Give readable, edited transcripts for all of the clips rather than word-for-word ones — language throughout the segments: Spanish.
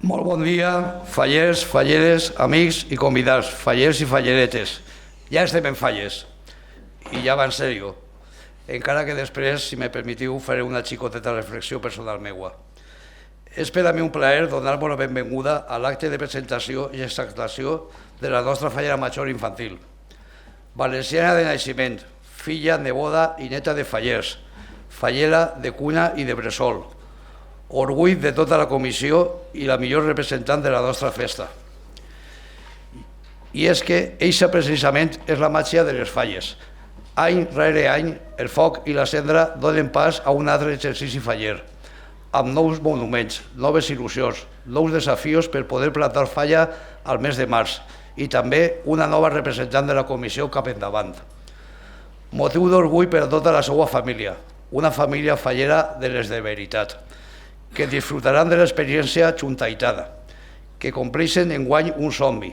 Molt bon dia, fallers, falleres, amics i convidats, fallers i falleretes. Ja estem en falles, i ja va en sèrio. Encara que després, si me permetiu, faré una xicoteta reflexió personal meua. És per a mi un plaer donar-vos la benvinguda a l'acte de presentació i exaltació de la nostra fallera major infantil. Valenciana de naixement, filla, neboda i neta de fallers, fallera de cuna i de bressol, orgull de tota la comissió i la millor representant de la nostra festa. I és que eixa precisament és la màgia de les falles. Any rere any, el foc i la cendra donen pas a un altre exercici faller, amb nous monuments, noves il·lusions, nous desafios per poder plantar falla al mes de març i també una nova representant de la comissió cap endavant. Motiu d'orgull per a tota la seva família, una família fallera de les de veritat, que disfrutaran de l'experiència xuntaitada, que compleixen enguany un somni,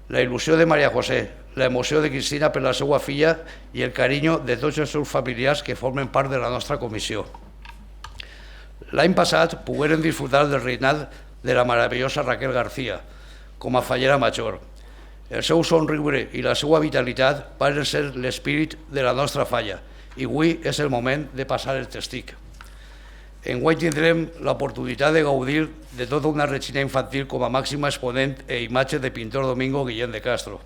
la il·lusió de Maria José, l'emoció de Cristina per la seva filla i el carinyo de tots els seus familiars que formen part de la nostra comissió. L'any passat pogueren disfrutar del reinat de la meravellosa Raquel García com a fallera major. El seu somriure i la seva vitalitat van ser l'espírit de la nostra falla i avui és el moment de passar el testic. Enguany tindrem l'oportunitat de gaudir de tota una regina infantil com a màxima exponent e imatge de pintor Domingo Guillén de Castro.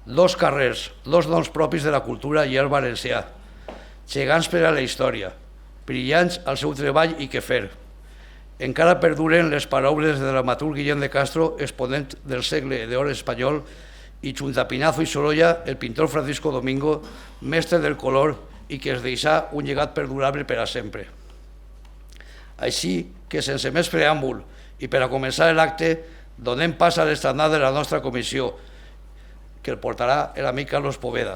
Dos carrers, dos noms propis de la cultura i el valencià, gegants per a la història, brillants al seu treball i quefer. Encara perduren les paraules de dramaturg Guillén de Castro, exponent del segle d'or espanyol, i junt a Pinazo i Sorolla, el pintor Francisco Domingo, mestre del color i que es deixà un llegat perdurable per a sempre. Així que, sense més preàmbul, i per a començar l'acte, donem pas a l'estrenat de la nostra comissió, que el portarà l'amic Carlos Poveda.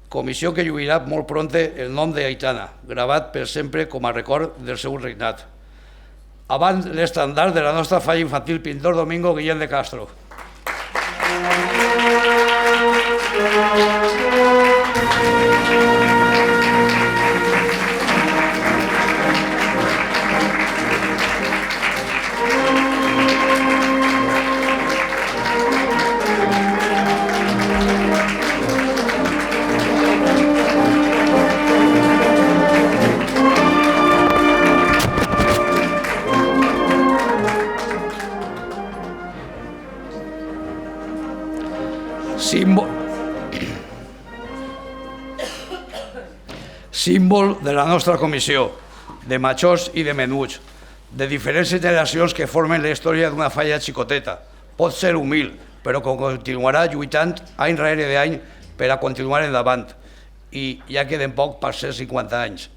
Comissió que lluirà molt pronte el nom d'Aitana, gravat per sempre com a record del seu regnat. Avant l'estandard de la nostra falla infantil, pintor Domingo Guillén de Castro. Símbol de la nostra comissió, de majors i de menuts, de diferents generacions que formen la història d'una falla xicoteta. Pot ser humil, però que continuarà lluitant any rere d'any per a continuar endavant, i ja queden poc per ser 50 anys.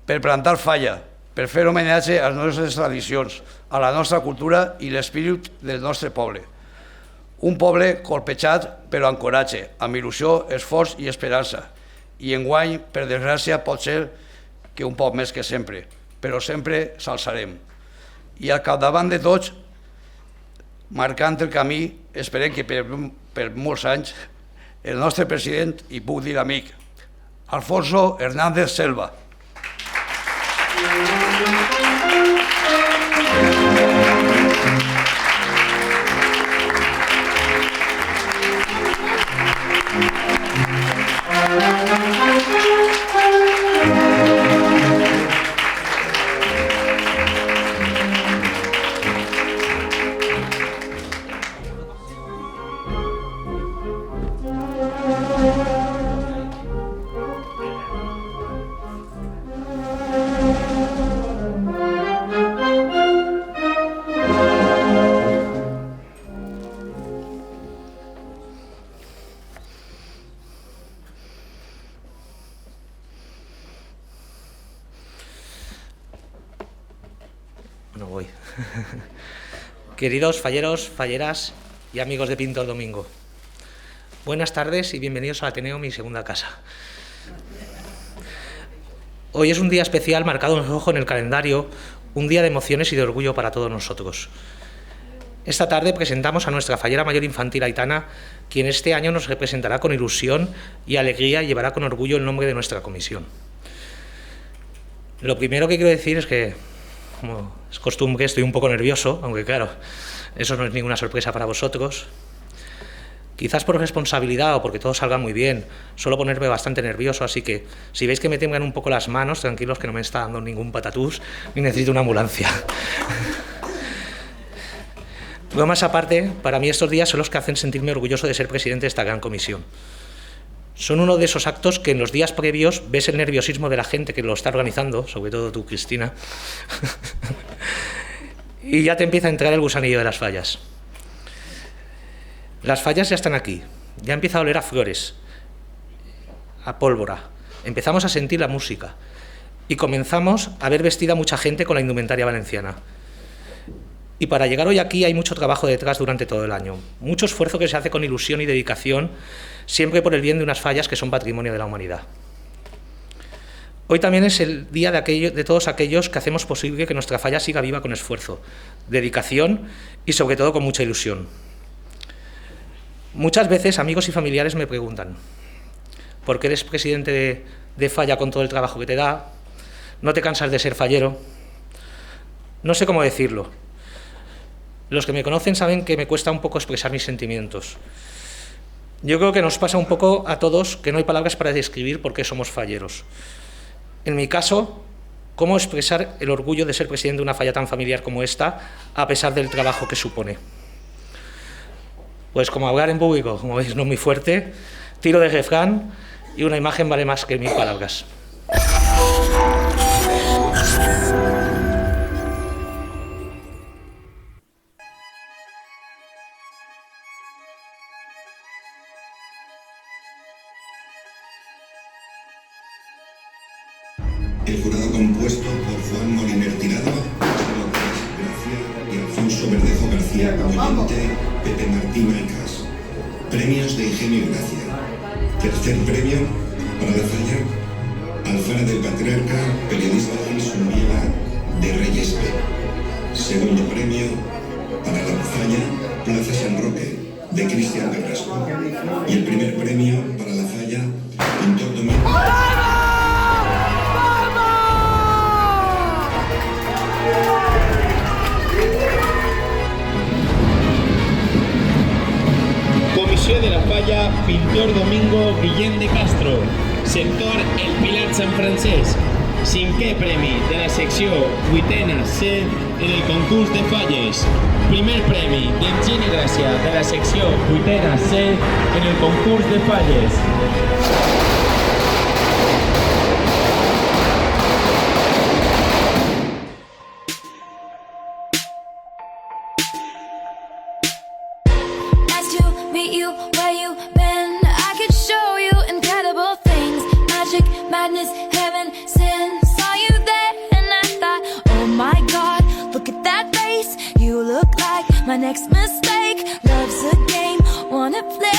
Per plantar falla, per fer homenatge a les nostres tradicions, a la nostra cultura i l'espírit del nostre poble. Un poble colpejat però amb coratge, amb il·lusió, esforç i esperança. I enguany, per desgràcia, pot ser que un poc més que sempre, però sempre s'alçarem. I al capdavant de tots, marcant el camí, esperem que per molts anys, el nostre president, i puc dir amic, Alfonso Hernández Selva. Bueno, voy. Queridos falleros, falleras y amigos de Pintor Domingo, buenas tardes y bienvenidos al Ateneo, mi segunda casa. Hoy es un día especial marcado en rojo en el calendario, un día de emociones y de orgullo para todos nosotros. Esta tarde presentamos a nuestra fallera mayor infantil Aitana, quien este año nos representará con ilusión y alegría y llevará con orgullo el nombre de nuestra comisión. Lo primero que quiero decir es que como es costumbre, estoy un poco nervioso, aunque claro, eso no es ninguna sorpresa para vosotros. Quizás por responsabilidad o porque todo salga muy bien, suelo ponerme bastante nervioso, así que si veis que me tiemblan un poco las manos, tranquilos que no me está dando ningún patatús ni necesito una ambulancia. Bromas aparte, para mí estos días son los que hacen sentirme orgulloso de ser presidente de esta gran comisión. Son uno de esos actos que en los días previos ves el nerviosismo de la gente que lo está organizando, sobre todo tú, Cristina, y ya te empieza a entrar el gusanillo de las fallas. Las fallas ya están aquí, ya empieza a oler a flores, a pólvora, empezamos a sentir la música y comenzamos a ver vestida mucha gente con la indumentaria valenciana. Y para llegar hoy aquí hay mucho trabajo detrás durante todo el año, mucho esfuerzo que se hace con ilusión y dedicación, siempre por el bien de unas fallas que son patrimonio de la humanidad. Hoy también es el día de todos aquellos que hacemos posible que nuestra falla siga viva con esfuerzo, dedicación y sobre todo con mucha ilusión. Muchas veces amigos y familiares me preguntan ¿por qué eres presidente de falla con todo el trabajo que te da? ¿No te cansas de ser fallero? No sé cómo decirlo. Los que me conocen saben que me cuesta un poco expresar mis sentimientos. Yo creo que nos pasa un poco a todos que no hay palabras para describir por qué somos falleros. En mi caso, ¿cómo expresar el orgullo de ser presidente de una falla tan familiar como esta, a pesar del trabajo que supone? Pues como hablar en público, como veis, no es muy fuerte, tiro de refrán y una imagen vale más que 1000 palabras. El jurado compuesto por Juan Moliner Tirado, Marcelo Pérez Gracia y Alfonso Verdejo García Oyente, Pepe Martín Maicas. Premios de Ingenio y Gracia. Tercer premio para la falla Alfara del Patriarca, periodista Gilson Viela de Reyes P. Segundo premio para la falla Plaza San Roque de Cristian Carrasco. Y el primer premio para la falla Pintor Domingo. Comissió de la falla Pintor Domingo Guillén de Castro, sector El Pilar Sant Francesc, cinquè premi de la secció 8ª C en el concurs de falles, primer premi d'Enginy Gràcia de la secció 8ª C en el concurs de falles. Madness, heaven, sin, saw you there and I thought, oh my God, look at that face, you look like my next mistake, love's a game, wanna play,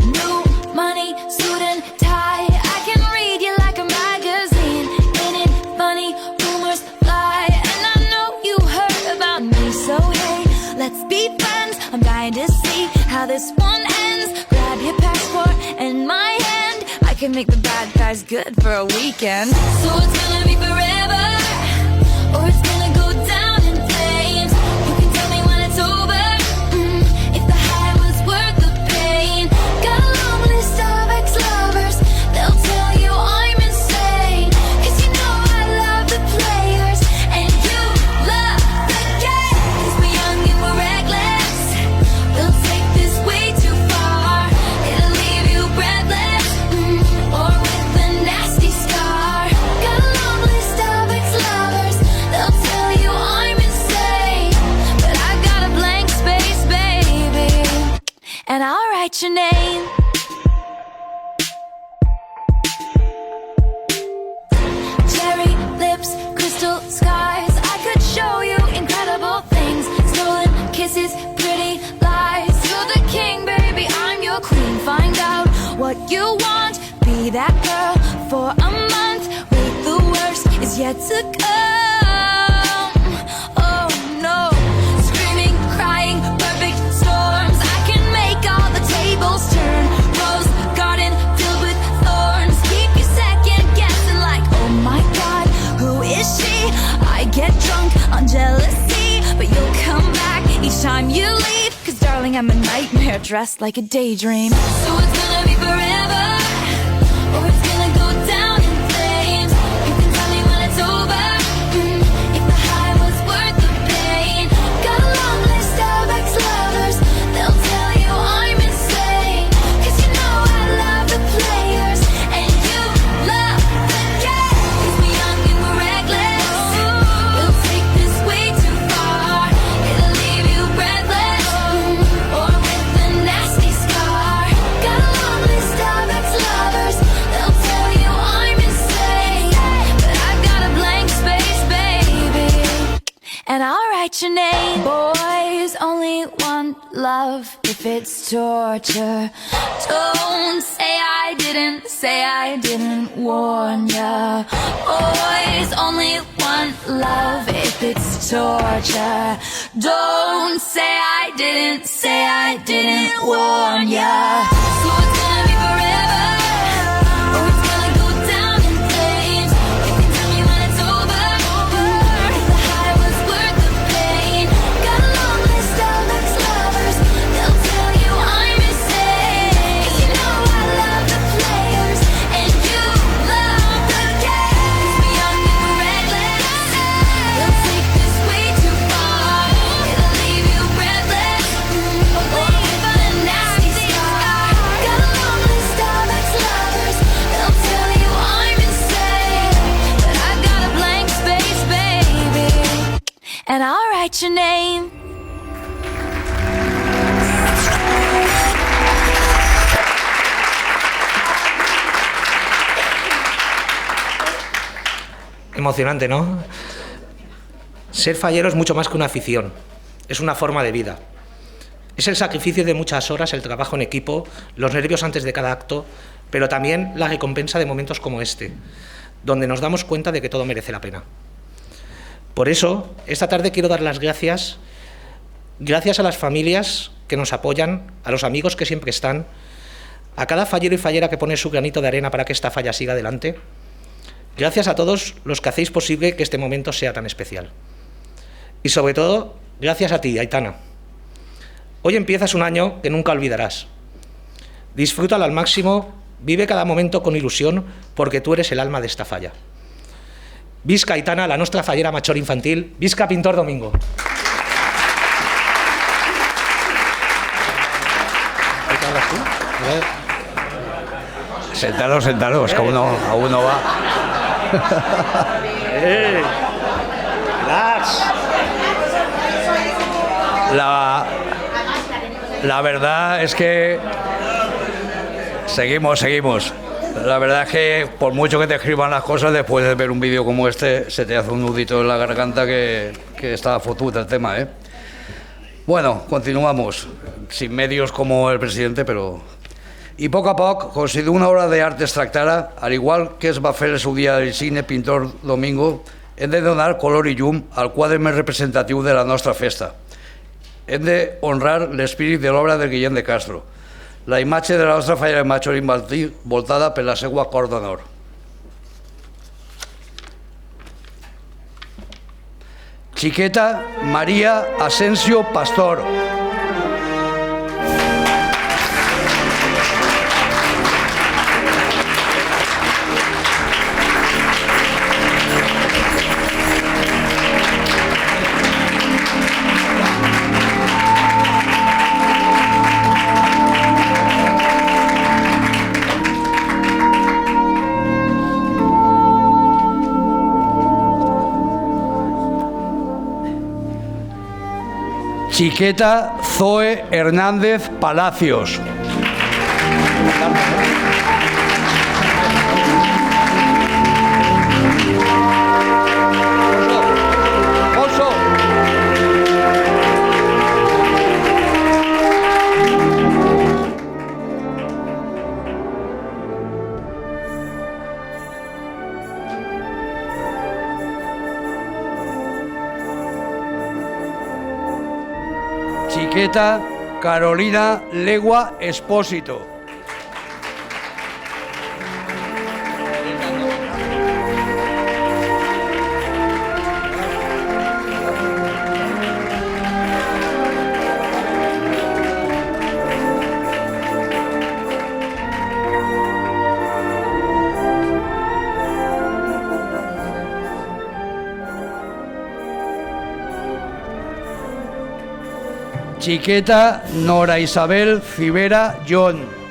new money, suit and tie, I can read you like a magazine, ain't it funny, rumors fly, and I know you heard about me, so hey, let's be friends, I'm dying to see how this one ends, grab your passport and my hand, I can make the bad guys good for a weekend. So it's gonna be forever, or it's gonna go down in flames. You can tell me when it's over, if the high was worth the pain. Got a long list of ex-lovers, they'll tell you I'm insane. 'Cause you know I love the players, and you love the game. 'Cause we're young and we're reckless, we'll take this way too far. It'll leave you breathless, or with a nasty scar. Got a long list of ex-lovers, they'll tell you I'm insane. But I got a blank space, baby, and I'll write your name. Cherry lips, crystal skies, I could show you incredible things. Stolen kisses, pretty lies. You're the king, baby, I'm your queen. Find out what you want, be that girl for a month. Wait, the worst is yet to come. Oh no, screaming, crying, perfect storms. I can make all the tables turn. Rose garden filled with thorns. Keep you second guessing like, oh my God. hair dressed like a daydream. So it's gonna be forever, or it's gonna go down in flames. You can tell me when it's over, if the high was worth the pain. Got a long list of ex-lovers, they'll tell you I'm insane. 'Cause you know I love the players, and you love the game. 'Cause we're young and we're reckless, we'll take this way too far. It'll leave you breathless, or with a nasty scar. Got a long list of ex-lovers, they'll tell you I'm insane. But I've got a blank space, baby, and I'll write your name. Boys only want love if it's torture. Don't say I didn't warn ya. Boys only want love if it's torture. Don't say I didn't warn ya. So it's gonna be forever, or it's gonna go down in flames. You can tell me when it's over, if the high was worth the pain. Got a long list of ex-lovers, they'll tell you I'm insane. 'Cause you know I love the players, and you love the game. 'Cause we're young and we're reckless, we'll take this way too far. It'll leave you breathless, or with a nasty scar. Got a long list of ex-lovers, they'll tell you I'm insane. But I've got a blank space, baby, and I'll write your name. Emocionante, ¿no? Ser fallero es mucho más que una afición, es una forma de vida. Es el sacrificio de muchas horas, el trabajo en equipo, los nervios antes de cada acto, pero también la recompensa de momentos como este, donde nos damos cuenta de que todo merece la pena. Por eso, esta tarde quiero dar las gracias a las familias que nos apoyan, a los amigos que siempre están, a cada fallero y fallera que pone su granito de arena para que esta falla siga adelante. Gracias a todos los que hacéis posible que este momento sea tan especial. Y sobre todo, gracias a ti, Aitana. Hoy empiezas un año que nunca olvidarás. Disfrútalo al máximo, vive cada momento con ilusión, porque tú eres el alma de esta falla. Visca Aitana, la nostra fallera major infantil. Visca Pintor Domingo. Sentaros, que aún no va. Relax. La verdad es que seguimos. La verdad es que por mucho que te escriban las cosas, después de ver un vídeo como este, se te hace un nudito en la garganta que está fotut el tema, ¿eh? Bueno, continuamos, sin medios como el presidente, però... I a poc, considerant una obra d'art extractada, al igual que es va fer el seu dia del cine Pintor Domingo, hem de donar color i llum al quadre més representatiu de la nostra festa. Hem de honrar l'espírit de l'obra de Guillem de Castro, la imatge de la nostra fallera major infantil voltada per la seva cort d'honor. Chiqueta María Asensio Pastor. Chiqueta Zoe Hernández Palacios. Chiqueta Carolina Legua Espósito. Chiqueta Nora Isabel Civera John.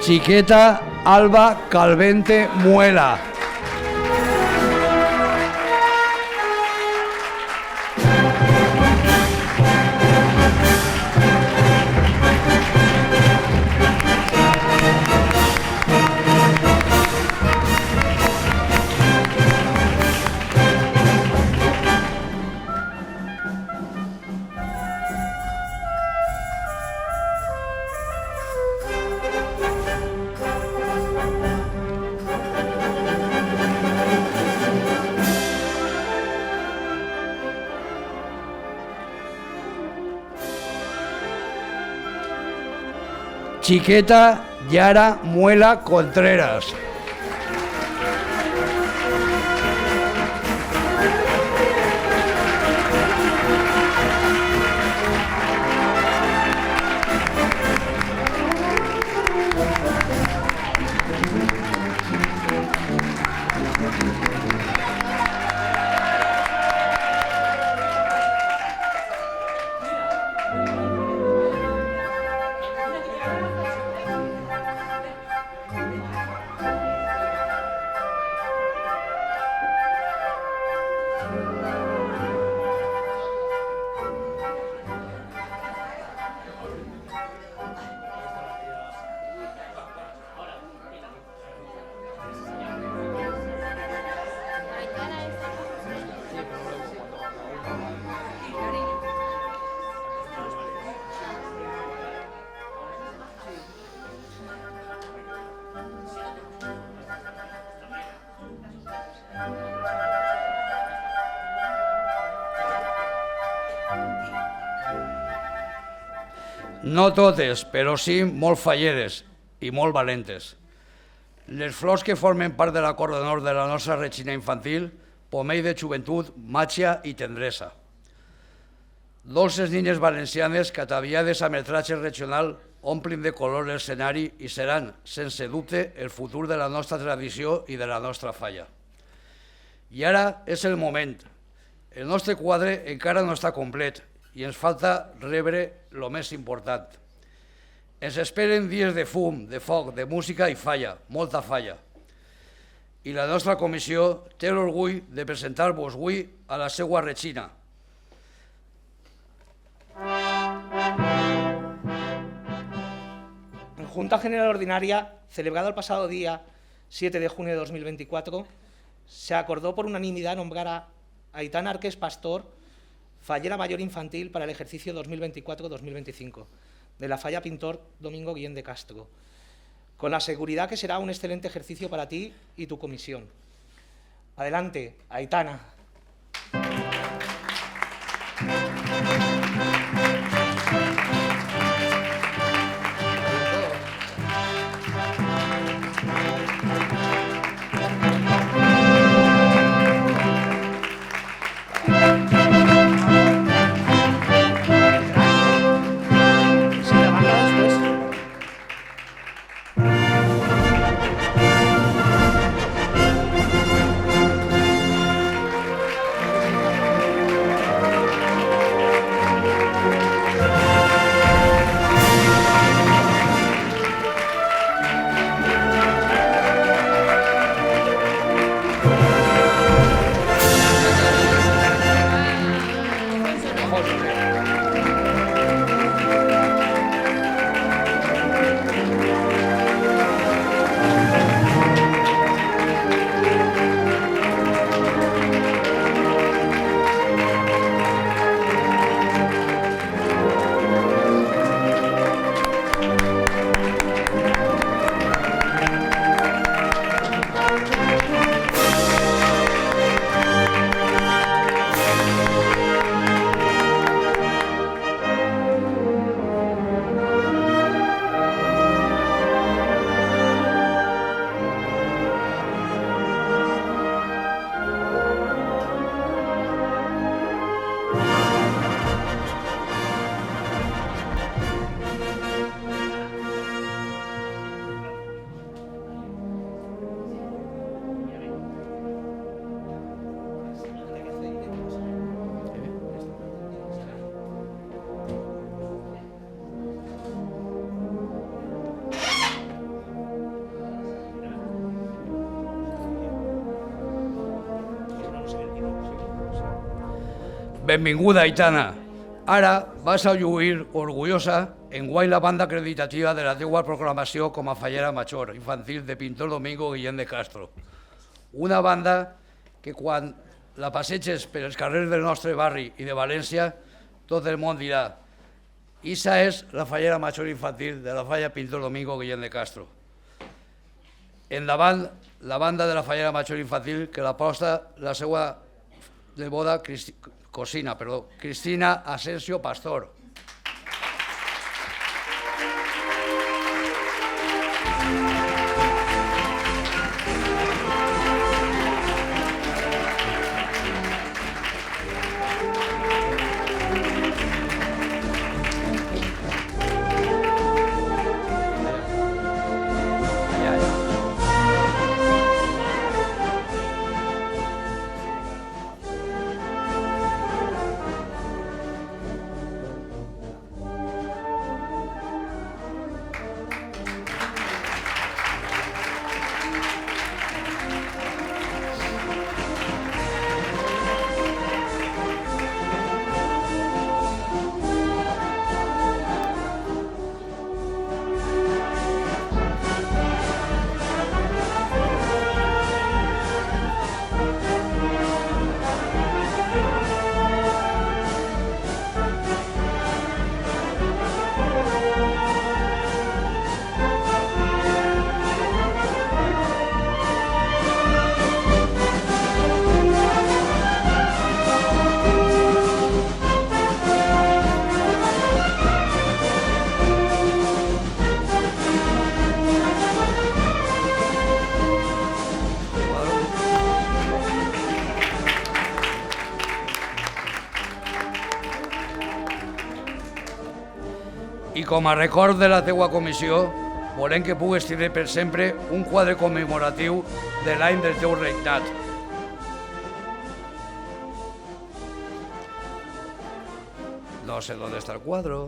Chiqueta Alba Calvente Muela. Chiqueta Yara Muela Contreras. No totes, però sí molt falleres i molt valentes. Les flors que formen part de la cor d'honor de la nostra Regina infantil, pomell de joventut, màgia i tendresa. Dolces niñes valencianes que ataviades amb el traje regional omplin de color l'escenari i seran, sense dubte, el futur de la nostra tradició i de la nostra falla. I ara és el moment. El nostre quadre encara no està complet i ens falta rebre el més important. Ens esperen dies de fum, de foc, de música i falla, molta falla. I la nostra comissió té l'orgull de presentar-vos avui a la seva Regina. En Junta General Ordinaria, celebrada el pasado día 7 de junio de 2024, se acordó por unanimidad nombrar a Aitana Arqués Pastor fallera mayor infantil para el ejercicio 2024-2025 de la falla Pintor Domingo Guillén de Castro, con la seguridad que será un excelente ejercicio para ti y tu comisión. Adelante, Aitana. Benvinguda, Aitana. Ara vas a lluir orgullosa enguany la banda acreditativa de la teua proclamació com a fallera major infantil de Pintor Domingo Guillén de Castro. Una banda que quan la passeges per els carrers del nostre barri i de València, tot el món dirà: «Ixa és la fallera major infantil de la falla Pintor Domingo Guillén de Castro». Endavant la banda de la fallera major infantil que la posta la seva neboda Cristina Asensio Pastor. I com a record de la teua comissió, volem que puguis tenir per sempre un quadre commemoratiu de l'any del teu regnat. No sé dónde está el cuadro.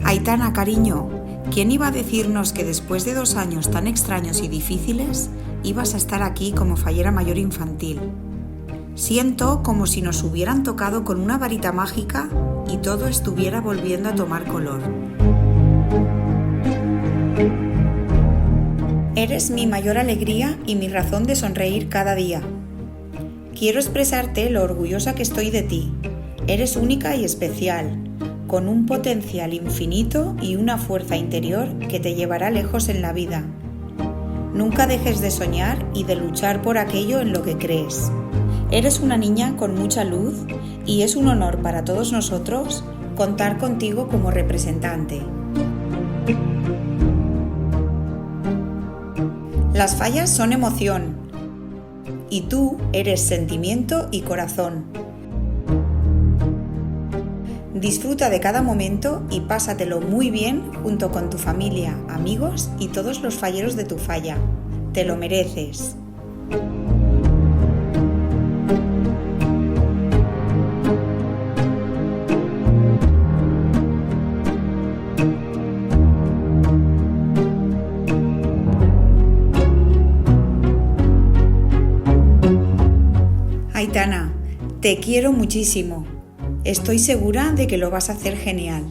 Aitana, cariño, ¿quién iba a decirnos que después de 2 años tan extraños y difíciles ibas a estar aquí como fallera mayor infantil? Siento como si nos hubieran tocado con una varita mágica y todo estuviera volviendo a tomar color. Eres mi mayor alegría y mi razón de sonreír cada día. Quiero expresarte lo orgullosa que estoy de ti. Eres única y especial, con un potencial infinito y una fuerza interior que te llevará lejos en la vida. Nunca dejes de soñar y de luchar por aquello en lo que crees. Eres una niña con mucha luz y es un honor para todos nosotros contar contigo como representante. Las fallas son emoción y tú eres sentimiento y corazón. Disfruta de cada momento y pásatelo muy bien junto con tu familia, amigos y todos los falleros de tu falla. Te lo mereces. Aitana, te quiero muchísimo. Estoy segura de que lo vas a hacer genial.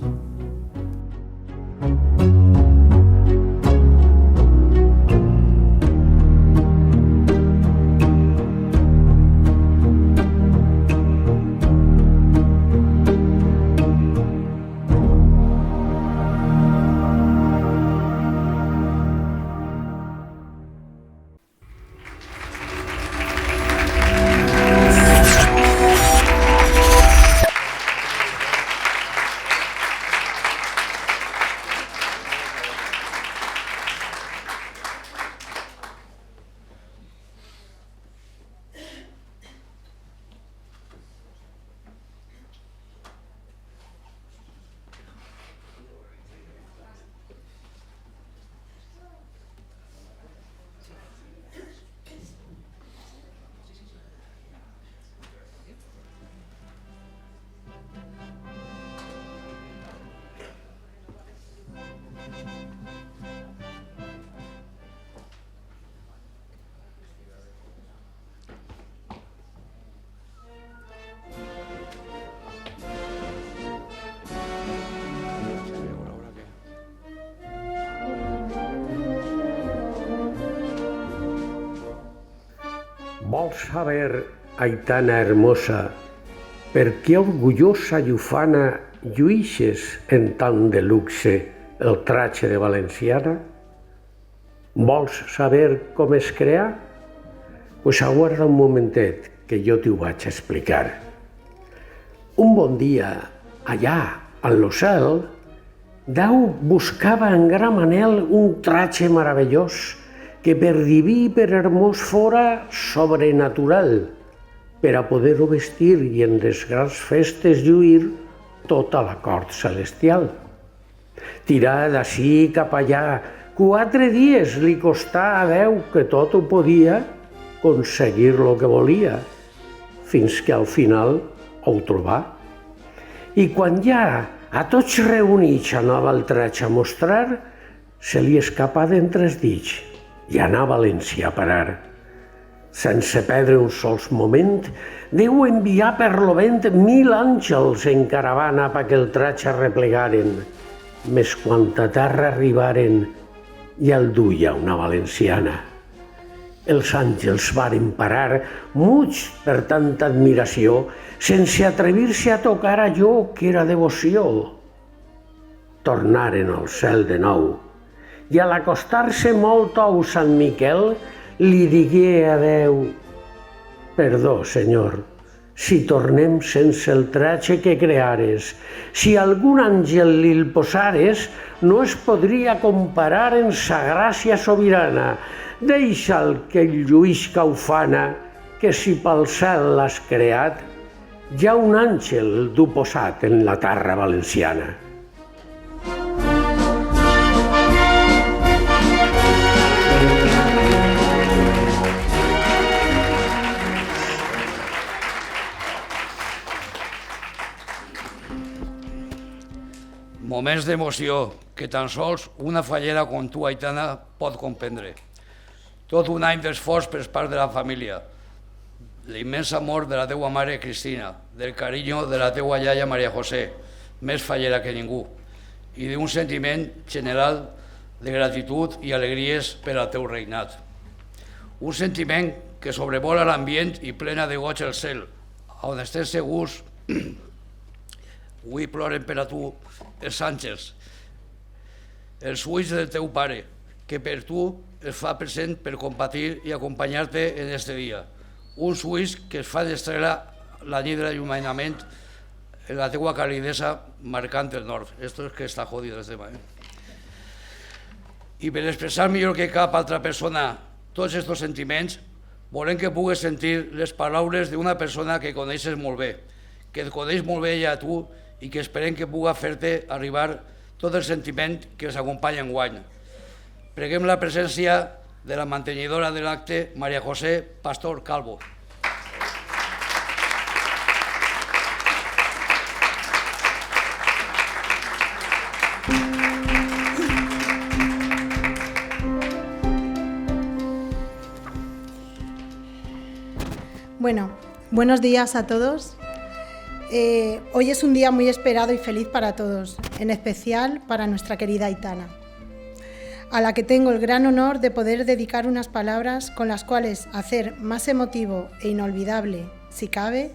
Vols saber, Aitana hermosa, per què orgullosa i ufana lluixes en tant de luxe el tratge de valenciana? Vols saber com es crea? Pues aguarda un momentet que jo t'ho vaig explicar. Un bon dia, allà, en lo cel, Déu buscava en gran anhel un tratge meravellós que per diví i per hermós fora sobrenatural, per a poder-ho vestir i en les grans festes lluir tota la cort celestial. Tirar d'ací cap allà, 4 dies li costà a Déu que tot ho podia aconseguir lo que volia, fins que al final ho trobà. I quan ja a tots reunits anava el tratge a mostrar, se li escapà d'entre els dits i anà a València a parar. Sense perdre un sols moment, Déu envià per lo vent 1000 àngels en caravana perquè el tratge arreplegaren. Més quan a terra arribaren, ja el duia una valenciana. Els àngels varen parar, muts per tanta admiració, sense atrevir-se a tocar allò que era devoció. Tornaren al cel de nou, i a l'acostar-se molt tou Sant Miquel, li digué a Déu: «Perdó, Senyor, si tornem sense el tratge que creares, si algun àngel li'l posares, no es podria comparar en sa gràcia sobirana. Deixa'l que el lluïsca ufana, que si pel cel l'has creat, ja un àngel du posat en la terra valenciana». Moments d'emoció que tan sols una fallera com tu, Aitana, pot comprendre. Tot un any d'esforç per part de la família, l'immens amor de la teua mare Cristina, del carinyo de la teua iaia Maria José, més fallera que ningú, i d'un sentiment general de gratitud i alegries per al teu regnat. Un sentiment que sobrevola l'ambient i plena de goig el cel, on estem segurs avui ploren per a tu els àngels, els ulls del teu pare, que per tu es fa present per compartir i acompanyar-te en este dia. Uns ulls que es fan estrela la nit de l'allunyament en la teua calidesa marcant el nord. Esto es que està jodido el tema. I per expressar millor que cap altra persona tots aquests sentiments, volem que pugues sentir les paraules d'una persona que coneixes molt bé, que et coneix molt bé ella a tu i que esperem que puga fer-te arribar tot el sentiment que ens acompanya enguany. Preguem la presència de la mantenidora de l'acte, María José Pastor Calvo. Bueno, buenos días a todos. Hoy es un día muy esperado y feliz para todos, en especial para nuestra querida Aitana, a la que tengo el gran honor de poder dedicar unas palabras con las cuales hacer más emotivo e inolvidable, si cabe,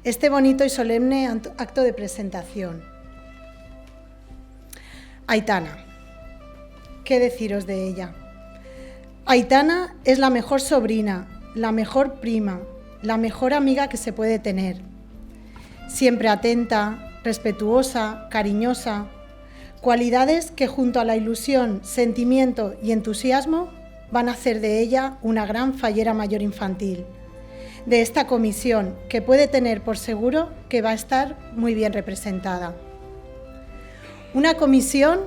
este bonito y solemne acto de presentación. Aitana, ¿qué deciros de ella? Aitana es la mejor sobrina, la mejor prima, la mejor amiga que se puede tener. Siempre atenta, respetuosa, cariñosa, cualidades que junto a la ilusión, sentimiento y entusiasmo van a hacer de ella una gran fallera mayor infantil, de esta comisión que puede tener por seguro que va a estar muy bien representada. Una comisión,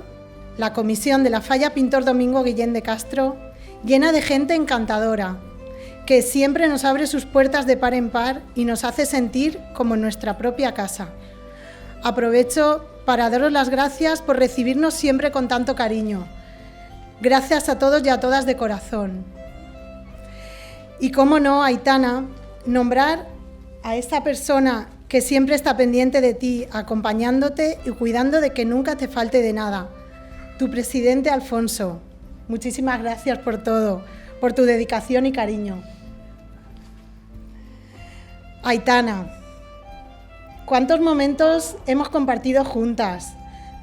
la comisión de la Falla Pintor Domingo Guillén de Castro, llena de gente encantadora, que siempre nos abre sus puertas de par en par y nos hace sentir como en nuestra propia casa. Aprovecho para daros las gracias por recibirnos siempre con tanto cariño. Gracias a todos y a todas de corazón. Y cómo no, Aitana, nombrar a esta persona que siempre está pendiente de ti, acompañándote y cuidando de que nunca te falte de nada. Tu presidente Alfonso. Muchísimas gracias por todo, por tu dedicación y cariño. Aitana, ¿cuántos momentos hemos compartido juntas?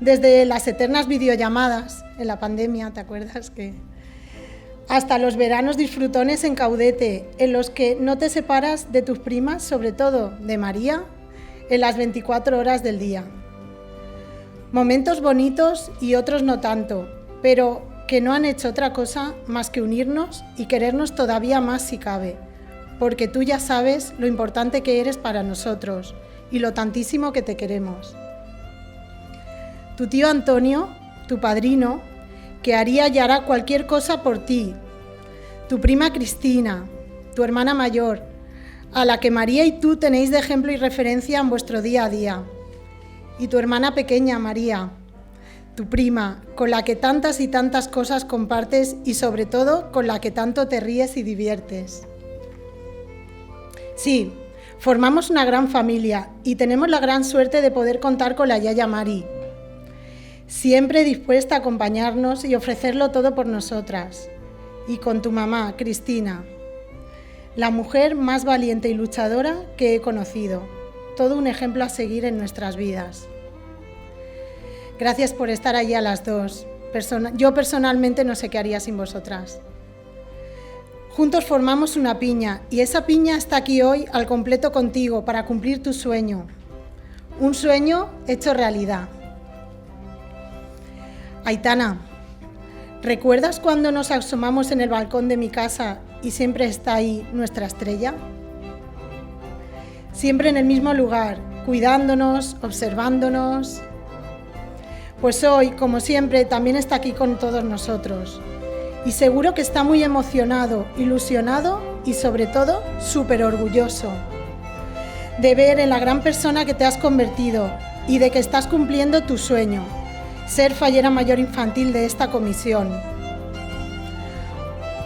Desde las eternas videollamadas en la pandemia, ¿te acuerdas? Hasta los veranos disfrutones en Caudete, en los que no te separas de tus primas, sobre todo de María, en las 24 horas del día. Momentos bonitos y otros no tanto, pero que no han hecho otra cosa más que unirnos y querernos todavía más si cabe, porque tú ya sabes lo importante que eres para nosotros y lo tantísimo que te queremos. Tu tío Antonio, tu padrino, que haría y hará cualquier cosa por ti. Tu prima Cristina, tu hermana mayor, a la que María y tú tenéis de ejemplo y referencia en vuestro día a día. Y tu hermana pequeña, María, tu prima, con la que tantas y tantas cosas compartes y sobre todo con la que tanto te ríes y diviertes. Sí, formamos una gran familia y tenemos la gran suerte de poder contar con la Yaya Mari, siempre dispuesta a acompañarnos y ofrecerlo todo por nosotras. Y con tu mamá, Cristina, la mujer más valiente y luchadora que he conocido. Todo un ejemplo a seguir en nuestras vidas. Gracias por estar allí a las dos. Yo personalmente no sé qué haría sin vosotras. Juntos formamos una piña y esa piña está aquí hoy al completo contigo para cumplir tu sueño. Un sueño hecho realidad. Aitana, ¿recuerdas cuando nos asomamos en el balcón de mi casa y siempre está ahí nuestra estrella? Siempre en el mismo lugar, cuidándonos, observándonos. Pues hoy, como siempre, también está aquí con todos nosotros. Y seguro que está muy emocionado, ilusionado y sobre todo súper orgulloso de ver en la gran persona que te has convertido y de que estás cumpliendo tu sueño. Ser fallera mayor infantil de esta comisión.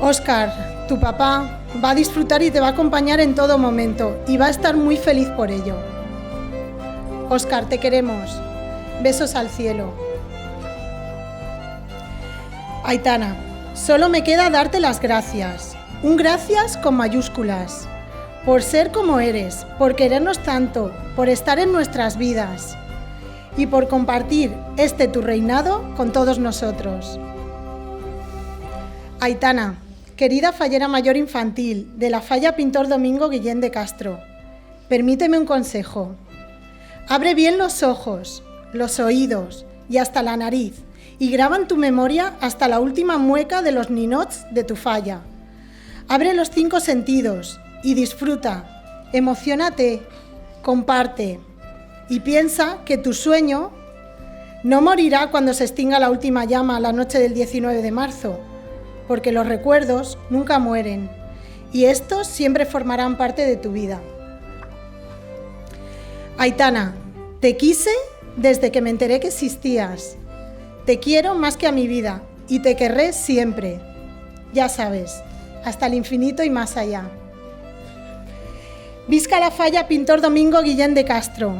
Óscar, tu papá, va a disfrutar y te va a acompañar en todo momento y va a estar muy feliz por ello. Óscar, te queremos. Besos al cielo. Aitana, solo me queda darte las gracias. Un gracias con mayúsculas. Por ser como eres, por querernos tanto, por estar en nuestras vidas y por compartir tu reinado con todos nosotros. Aitana, querida fallera mayor infantil de la Falla Pintor Domingo Guillén de Castro, permíteme un consejo. Abre bien los ojos, los oídos y hasta la nariz y graba en tu memoria hasta la última mueca de los ninots de tu falla. Abre los 5 sentidos y disfruta, emociónate, comparte. Y piensa que tu sueño no morirá cuando se extinga la última llama la noche del 19 de marzo, porque los recuerdos nunca mueren y estos siempre formarán parte de tu vida. Aitana, te quise desde que me enteré que existías. Te quiero más que a mi vida y te querré siempre. Ya sabes, hasta el infinito y más allá. Visca la Falla Pintor Domingo Guillén de Castro.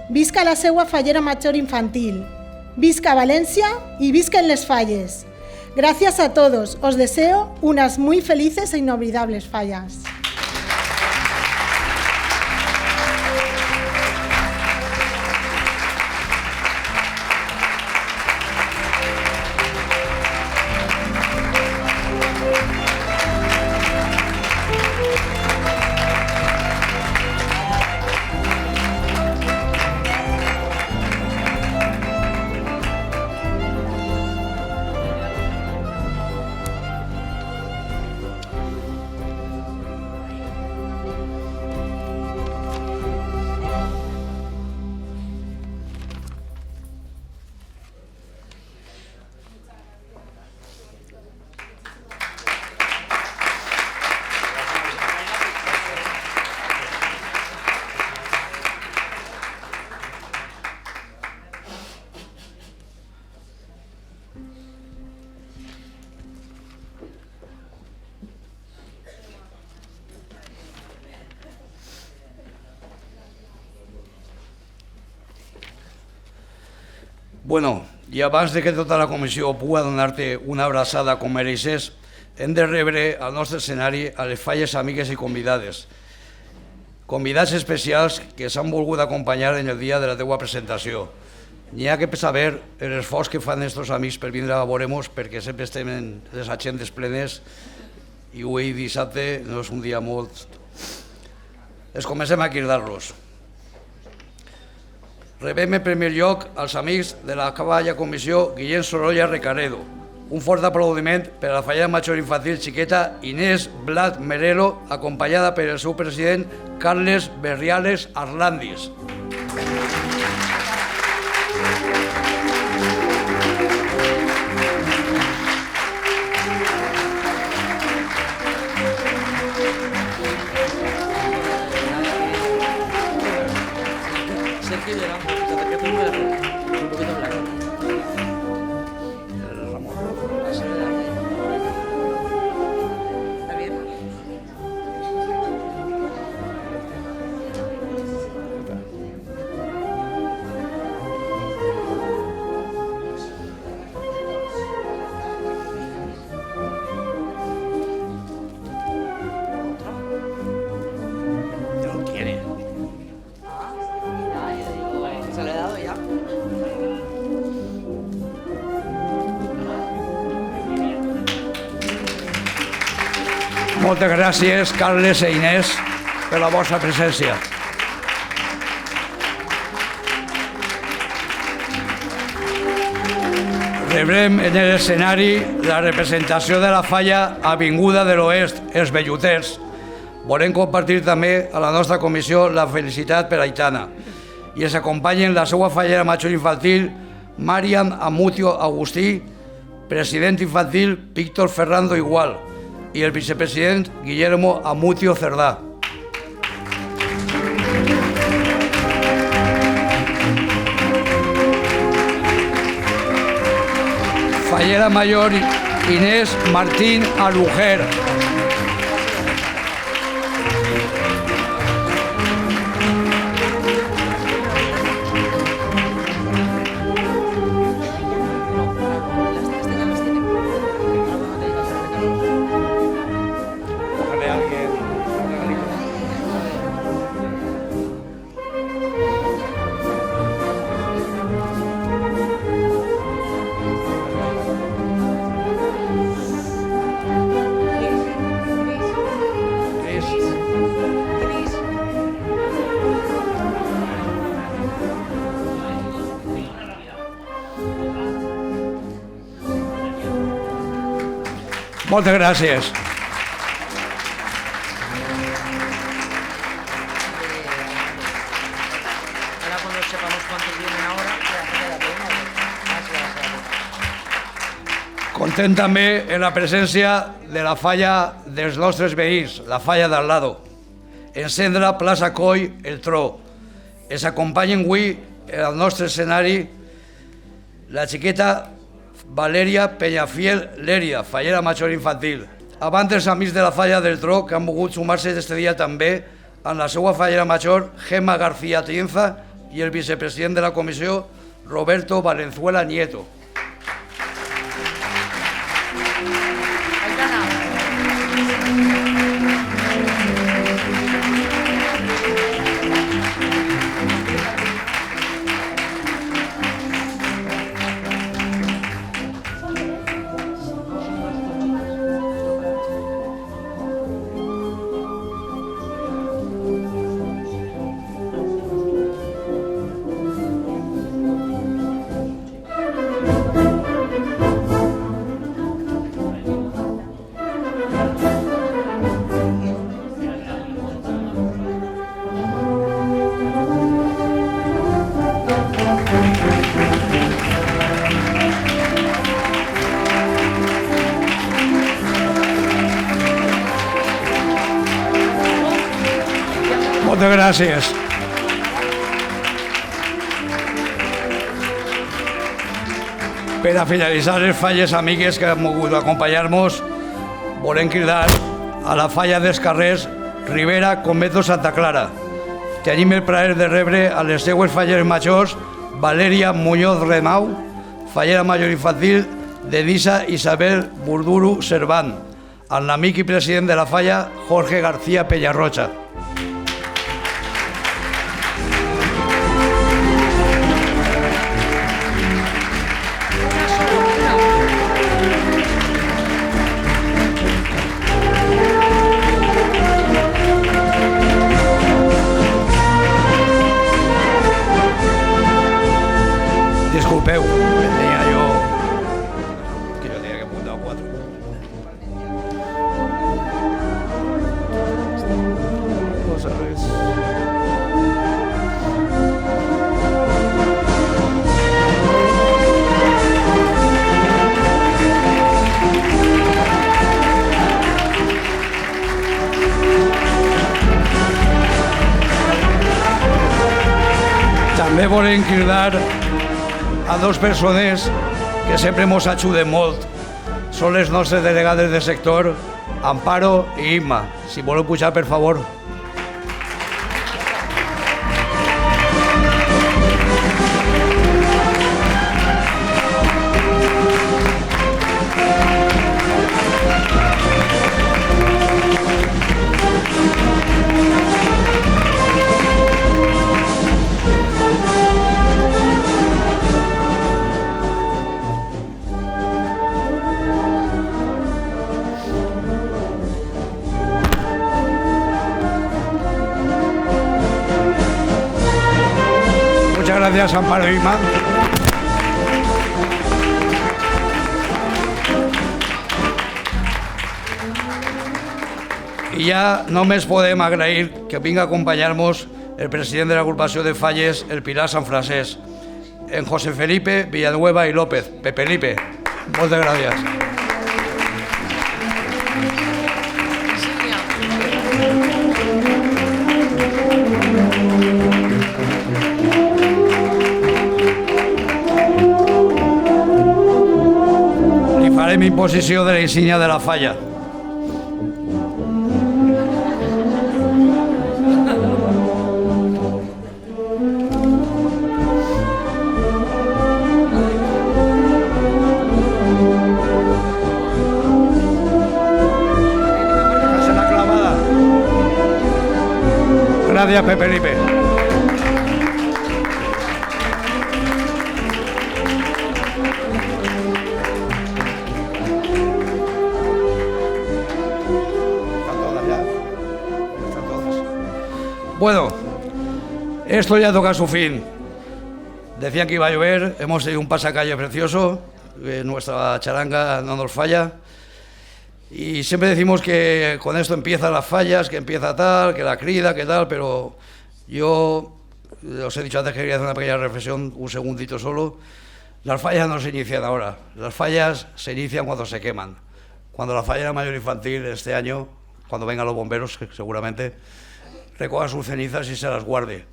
Visca la seua fallera mayor infantil. Visca Valencia y visca en les falles. Gracias a todos. Os deseo unas muy felices e inolvidables fallas. Bueno, i abans de que tota la comissió pugui donar-te una abraçada com mereixes, hem de rebre al nostre escenari a les falles amigues i convidades. convidats especials que s'han volgut acompanyar en el dia de la teua presentació. N'hi ha que saber l'esforç que fan estos amics per vindre a veure-nos, perquè sempre estem en les agendes plenes i avui dissabte no és un dia molt... Els comencem a cridar-los. Rebem en primer lloc als amics de la Falla Comissió Guillem Sorolla Recaredo. Un fort aplaudiment per a la Fallera Major Infantil xiqueta Inés Blat Merelo, acompanyada per el seu president Carles Berriales Arlandis. Moltes gràcies, Carles i Inés, per la vostra presència. Rebrem en l'escenari la representació de la Falla Avinguda de l'Oest, els Belluters. Volem compartir també a la nostra comissió la felicitat per Aitana. I ens acompanyen la seva Fallera Major Infantil, Marian Amutio Agustí, president infantil Víctor Ferrando Igual, i el vicepresident Guillermo Amutio Cerdà. Fallera Mayor Inés Martín Alujer. Moltes gràcies. Ahora cuando sepamos cuántos vienen ahora, Contem també en la presència de la falla dels nostres veïns, la falla d'al lado. Encendre plaça Coll, el Tro. Ens acompanyen avui al nostre escenari la xiqueta Valeria Peñafiel Lèria, Fallera Major Infantil. Abans dels amics de la Falla del Tro, que han volgut sumar-se aquest dia també amb la seva Fallera Major, Gemma García Tienza, i el vicepresident de la comissió, Roberto Valenzuela Nieto. Moltes gràcies. Per a finalitzar les falles amigues que han volgut acompanyar-nos, volem cridar a la falla dels carrers Ribera, Convento, Santa Clara. Tenim el plaer de rebre a les seues falleres majors Valeria Muñoz Remau, Fallera Major Infantil Denisa Isabel Burduru Serván, amb l'amic i president de la falla Jorge García Peñarrocha. volem cridar a dos persones que sempre ens ajuden molt. Són les nostres delegades de sector, Amparo i Imma. Si voleu pujar, per favor. Gracias, Amparo y Imma. I ja només podem agrair que vinga a acompanyar-nos el president de l'agrupació de Falles, el Pilar Sant Francesc, en José Felipe Villanueva i López. Pepelipe, moltes gràcies. Farem imposició de la insígnia de la falla. Casa clavada. Gracias, Pepelipe. Bueno, esto ya toca su fin. Decían que iba a llover, hemos tenido un pasacalle precioso, nuestra charanga no nos falla. Y siempre decimos que con esto empiezan las fallas, que empieza tal, que la crida, que tal, pero yo os he dicho antes que quería hacer una pequeña reflexión, un segundito solo. Las fallas no se inician ahora, las fallas se inician cuando se queman. Cuando la falla mayor infantil este año, cuando vengan los bomberos, seguramente, recoja sus cenizas y se las guarde.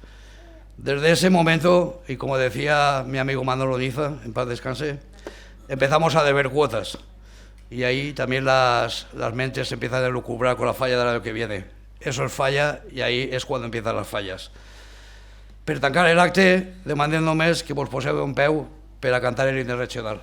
Desde ese momento, y como decía mi amigo Manolo Niza, en paz descanse, empezamos a deber cuotas. Y ahí también las mentes se empiezan a lucubrar con la falla del año que viene. Eso es falla y ahí es cuando empiezan las fallas. Per tancar l'acte, demanem només que vos poseu en peu per a cantar l'himne regional.